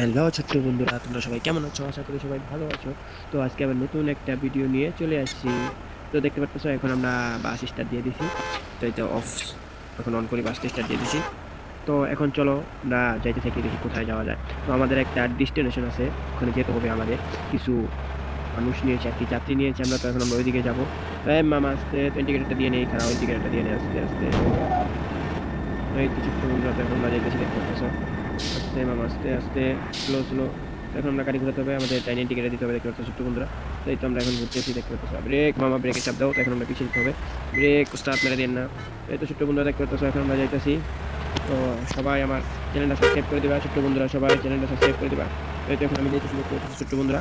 Hello ছোট্ট বন্ধুরা, তোমরা সবাই কেমন আছো? আশা করি সবাই ভালো আছো। তো আজকে আবার নতুন একটা ভিডিও নিয়ে চলে আসছি। তো দেখতে পাচ্ছ এখন আমরা বাস স্টার্ট দিয়ে দিছি। তো এটা অফ, এখন অন করি, বাসটা স্টার্ট দিয়ে দিছি। তো এখন চলো আমরা যাইতে থাকি, দেখি কোথায় যাওয়া যায়। তো আমাদের একটা ডেস্টিনেশন আছে, ওখানে যেতে হবে আমাদের। কিছু মানুষ নিয়েছে, একটি যাত্রী নিয়েছে, আমরা তো এখন আমরা ওইদিকে যাবো। মামা আসতে টিকিটটা দিয়ে নেই, খারাপ ওই টিকিটটা দিয়ে নেই আস্তে আস্তে। এই তো ছোট্ট বন্ধুরা, তো এখন আমরা যাইতেছি, দেখতে পাচ্ছ। আস্তে মামা আস্তে আস্তে, স্লো স্লো। এখন আমরা গাড়ি ঘোরাতে হবে, আমাদের ট্রেনের টিকিটে দিতে হবে, দেখতে পাচ্ছ ছোট্ট বন্ধুরা। তো এই তো আমরা এখন ঘুরতেছি, দেখতে পাচ্ছ। ব্রেক মামা, ব্রেকে চাপ দাও। তো এখন আমরা পিছিয়ে দিতে হবে, ব্রেক স্টার্ট মেরে দেন না। এই তো ছোট্ট বন্ধুরা, দেখতে পাচ্ছ এখন আমরা যাইতেছি। তো সবাই আমার চ্যানেলটা সাবস্ক্রাইব করে দেবা ছোট্ট বন্ধুরা, সবাই চ্যানেলটা সাবস্ক্রাইব করে দেবা। এই তো এখন আমি যাইতেছি, দেখতে পাচ্ছ ছোট্ট বন্ধুরা।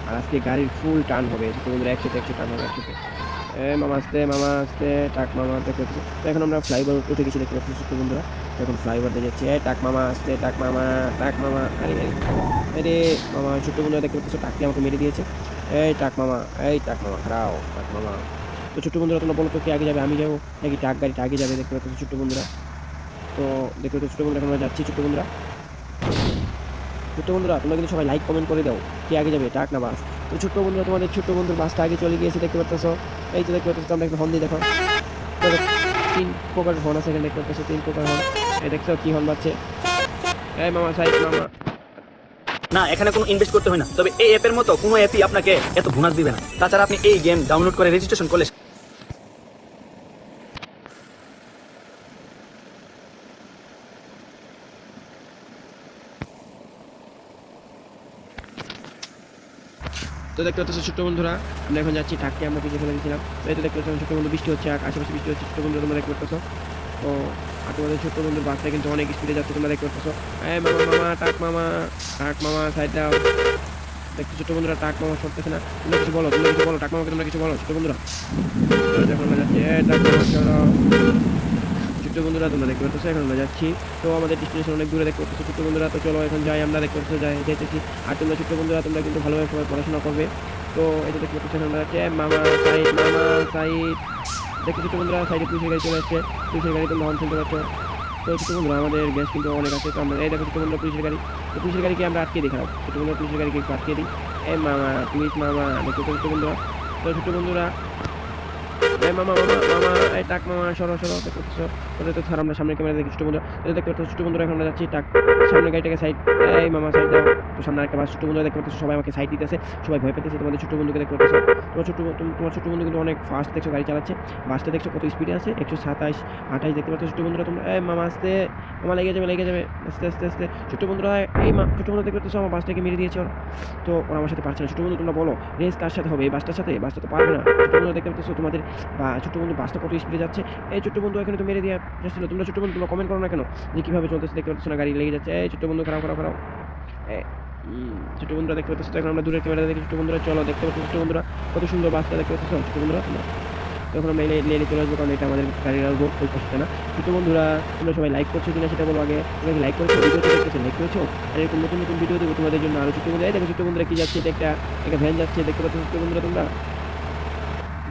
আর আজকে গাড়ির ফুল টান হবে ছোট্ট বন্ধুরা, একসাথে টান হবে একসাথে। মামা আসতে টাক মামা, দেখতে পাচ্ছি। তো এখন আমরা ফ্লাইওভার উঠে গেছি, দেখতে পাচ্ছি ছোট্ট বন্ধুরা। এখন ফ্লাইওভার দিয়ে যাচ্ছি। টাক মামা আসতে, টাক মামা, টাক মামা। আরে আরে মামা, ছোট্ট বন্ধুরা দেখতে পাচ্ছ, টাকটি আমাকে মেরে দিয়েছে। টাক মামা, টাক মামা খারাও, টাক মামা। তো ছোট্ট বন্ধুরা তোমরা বলো তো, কে আগে যাবে, আমি যাবো নাকি টাক গাড়িটা আগে যাবে? দেখতে পাচ্ছ ছোট্ট বন্ধুরা। তো দেখতে পাচ্ছ ছোট্ট বন্ধুরা, এখন আমরা যাচ্ছি ছোট্ট বন্ধুরা। ছোট্ট বন্ধুরা তোমরা কিন্তু সবাই লাইক কমেন্ট করে দাও, কে আগে যাবে, টাক না বাস? তো ছোট্ট বন্ধুরা, তোমাদের ছোট্ট বন্ধুর বাসটা আগে চলে গিয়েছে, দেখতে পাচ্ছ। এই তো দেখতে পাচ্ছ, আমরা একটু হর্ন দিয়ে দেখো। তিন প্রকার হর্ন আছে এখানে, দেখতে পাচ্ছ, তিন প্রকার হর্ন। এই দেখছো কি হর্ন বাজছে? এই মামা সাইড মামা। না, এখানে কোনো ইনভেস্ট করতে হয় না, তবে এই অ্যাপের মতো কোনো অ্যাপই আপনাকে এত বোনাস দিবে না। তাছাড়া আপনি এই গেম ডাউনলোড করে রেজিস্ট্রেশন করলে তো দেখতে পাচ্ছ ছোট্ট বন্ধুরা, আমরা এখন যাচ্ছি, টাককে আমরা পিছিয়ে ফেলে দিয়েছিলাম। তো এই তো দেখতে পাচ্ছ ছোট্ট বন্ধু, বৃষ্টি হচ্ছে, আশেপাশে বৃষ্টি হচ্ছে ছোট্ট বন্ধু, তোমরা দেখতে পাচ্ছ। তো আর তোমাদের ছোট্ট বন্ধুর বাসটা কিন্তু অনেক স্পিডে যাচ্ছে, তোমরা দেখতে পাচ্ছ। এই মামা মামা, টাক মামা, টাক মামা সাইড দাও। দেখতে ছোট্ট বন্ধুরা, টাক মামা সরতেছে না। তোমরা কিছু বলো, তোমরা কিছু বলো, টাক মামাকে তোমরা কিছু বলো ছোট্ট বন্ধুরা। এখন আমরা যাচ্ছি, টাক মামা সরো। ছোট্ট বন্ধুরা তোমরা দেখতে পাচ্ছ, এখন আমরা যাচ্ছি। তো আমাদের ডেস্টিনেশন অনেক দূরে, দেখতে পাচ্ছ ছোট্ট বন্ধুরা। তো চলো এখন যাই, আমরা দেখতে পাচ্ছ যাইতেছি। আর তোমরা ছোট্ট বন্ধুরা, তোমরা কিন্তু ভালোভাবে সবাই পড়াশোনা করবে। তো এটা দেখতে পাচ্ছ, আমরা যাচ্ছি মামা সাইড, মামা সাইড। দেখতে ছোট্ট বন্ধুরা, সাইডে পুলিশের গাড়ি চলে আসছে, পুলিশের গাড়ি তোমরা হর্ন শুনতে পাচ্ছ। তো ছোট্ট বন্ধুরা, আমাদের গ্যাস কিন্তু অনেক আছে। তো আমরা এই দেখো ছোট্ট বন্ধুরা, পুলিশের গাড়ি। তো পুলিশের গাড়িকে আমরা আটকে দিই, খারাপ ছোট্ট বন্ধুরা, পুলিশের গাড়িকে একটু আটকে দিই। মামা পুলিশ মামা, দেখতে ছোট্ট বন্ধুরা। তো ছোট্ট বন্ধুরা, মামা মামা মামা, টাক মামা সরো সরো, দেখতে পাচ্ছ। ওদের তো স্যার আমরা সামনে ক্যামেরা দেখি ছোট বন্ধুরা। দেখতে পাচ্ছ ছোট বন্ধুরা, এখন আমরা যাচ্ছি, টাক সামনে গাড়িটাকে সাইড। এই মামা সাইড দাও। তো সামনে একটা বাস, ছোট বন্ধুরা দেখতে পাচ্ছ, সবাই আমাকে সাইড দিতেছে, সবাই ভয় পেতেছে। তোমাদের ছোট বন্ধুকে দেখতে পাচ্ছ। তোমার ছোট বন্ধু কিন্তু অনেক ফাস্ট দেখছো গাড়ি চালাচ্ছে। বাসটা দেখছো কত স্পিডে আছে, 127 28, দেখতে পাচ্ছ ছোট বন্ধুরা তোমরা। মামা আসতে, মামা লেগে যাবে লেগে যাবে, আস্তে আস্তে আস্তে। ছোট বন্ধুরা, ছোট বন্ধু দেখতে পাচ্ছ, আমার বাসটাকে মেরে দিয়েছে ওরা। তো ওরা আমার সাথে পারছে না। ছোট বন্ধু তোমরা বলো, রেস কার সাথে হবে? এই বাসটার সাথে? বাসটা তো পারবে না। ছোট বন্ধু দেখতে পাচ্ছ তোমাদের, বা ছোট্ট বন্ধু বাসটা কত স্পিডে যাচ্ছে। এই ছোট্ট বন্ধু এখানে তো মেরে দিয়ে যাচ্ছিল। তোমরা ছোট্ট বন্ধু তোমরা কমেন্ট করো না কেন যে কীভাবে চলতেছে, দেখতে পাচ্ছ না গাড়ি লেগে যাচ্ছে। এই ছোট্ট বন্ধু খারাপ খারাপ খারাপ। ছোট্ট বন্ধুরা দেখতে পাচ্ছ, এখন আমরা দূরের ক্যামেরা দেখি ছোট্ট বন্ধুরা। চলো দেখতে পাচ্ছ ছোট্ট বন্ধুরা, কত সুন্দর বাসটা দেখতে পাচ্ছ ছোট্ট বন্ধুরা তোমরা। তখন আমরা লেনে চলে আসবো, কারণ এটা আমাদের গাড়ির আসবো, ওই কষ্ট না। ছোট্ট বন্ধুরা, তোমরা সবাই লাইক করছো কিনা সেটা বলো আগে। তোমরা লাইক করেছো, ভিডিওতে দেখতেছো, লাইক করেছো? আর এরকম নতুন নতুন ভিডিও দেবো তোমাদের জন্য আরও। ছোট্ট বন্ধুরা, এই দেখো ছোট্ট বন্ধুরা কি যাচ্ছে, এটা একটা ভ্যান যাচ্ছে, দেখতে পাচ্ছ ছোট্ট বন্ধুরা তোমরা।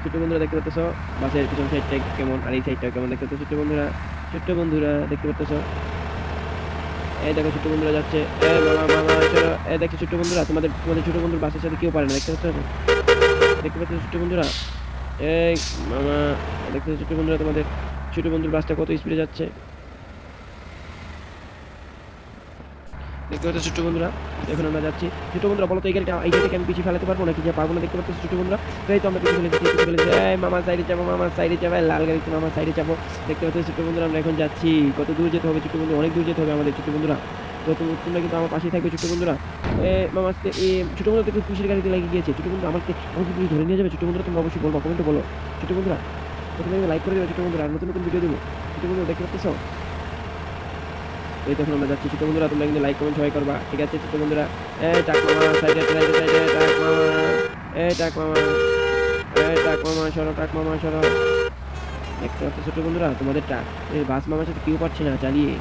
ছোট্ট বন্ধুরা দেখতে পাচ্ছ বাসের পিছন সাইডটা কেমন, আর এই সাইডটা কেমন, দেখতে পাচ্ছ ছোট্ট বন্ধুরা। ছোট্ট বন্ধুরা দেখতে পাচ্ছ, এই দেখো ছোট্ট বন্ধুরা যাচ্ছে। মামা মামা চলো। দেখছো ছোট্ট বন্ধুরা, তোমাদের তোমাদের ছোট বন্ধুর বাসের সাথে কেউ পারে না, দেখতে পাচ্ছ? দেখতে পাচ্ছ ছোট্ট বন্ধুরা। এই মামা, দেখতে পাচ্ছ ছোট্ট বন্ধুরা, তোমাদের ছোট বন্ধুর বাসটা কত স্পিডে যাচ্ছে, দেখতে পাচ্ছ ছোট্ট বন্ধুরা। এখন আমরা যাচ্ছি। ছোট বন্ধুরা বলো তো, এই গাড়িটাকে আমি পিছিয়ে ফেলাতে পারবো নাকি যে পারবো না? দেখতে পাচ্ছ ছোট বন্ধুরা। তো এই তো আমরা পিছিয়ে ফেলেছি, পিছিয়ে ফেলেছি। মামা সাইডে যাবো, মামা সাইডে যাবে, লাল গাড়িতে মামা সাইডে যাবো। দেখতে পাচ্ছ ছোট বন্ধুরা, আমরা এখন যাচ্ছি। কত দূর যেতে হবে ছোট বন্ধু? অনেক দূর যেতে হবে আমাদের ছোট বন্ধুরা। তো তোমরা কিন্তু আমার পাশেই থাকবে ছোট বন্ধুরা। মামা ছোট বন্ধুরা দেখো পুলিশের গাড়িতে লেগে গিয়েছে। ছোট বন্ধু আমাকে পুলিশ ধরে নিয়ে যাবে ছোট বন্ধুরা, তোমরা অবশ্যই বলবো, কমেন্টে বলো ছোট বন্ধুরা। প্রথমে লাইক করে দেবে ছোট বন্ধুরা, আর নতুন নতুন ভিডিও দেবো ছোট বন্ধুরা, দেখতে পাচ্ছ? এই তখন আমরা যাচ্ছি ছোট বন্ধুরা, তোমরা কিন্তু লাইক কমেন্ট সবাই করবা, ঠিক আছে ছোট বন্ধুরা? টাক মামা সাইডে সাইডে সাইডে, টাক মামা, টাক মামা, টাক মামা সরো, টাক মামা সরো। দেখতে পাচ্ছ ছোট বন্ধুরা, তোমাদের এই বাস মামার সাথে কেউ পারছে না চালিয়ে।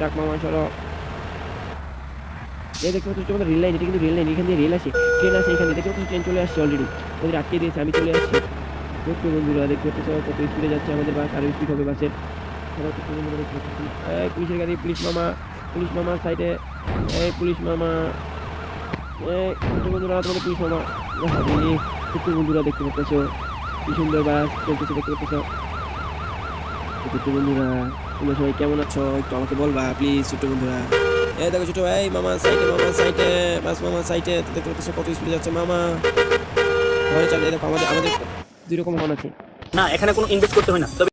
টাক মামা সরো। এই দেখতে পাচ্ছ তোমাদের রেল লাইন, এটা কিন্তু রেল লাইন, এখান দিয়ে রেল আসে, ট্রেন আসে এখানে। দেখতে পাচ্ছ ট্রেন চলে আসছে অলরেডি, ওদের আটকে দিয়েছে, আমি চলে আসছি। ছোট্ট বন্ধুরা দেখতে পাচ্ছ কত স্পিডে যাচ্ছে আমাদের বাস, আরও স্পিড হবে বাসের। পুলিশের গাড়ি, পুলিশ মামা, পুলিশ মামা সাইডে, এই পুলিশ মামা, এই ছোট্ট বন্ধুরা তোমাদের পুলিশ মামা, এই ছোট্ট বন্ধুরা দেখতে পাচ্ছ কি সুন্দর বাস চলতেছে দেখতে পাচ্ছ। ছোট্ট বন্ধুরা তোমরা সবাই কেমন আছো একটু আমাকে বলবা প্লিজ ছোট্ট বন্ধুরা। এই দেখো ছোট, এই মামা সাইডে বাস মামা সাইডে দেখতে পাচ্ছ কত স্পিডে যাচ্ছে মামা। ঘরে চালিয়ে দেখো, আমাদের দুই রকম হর্ন আছে। না, এখানে কোনো ইনভেস্ট করতে হয় না, তবে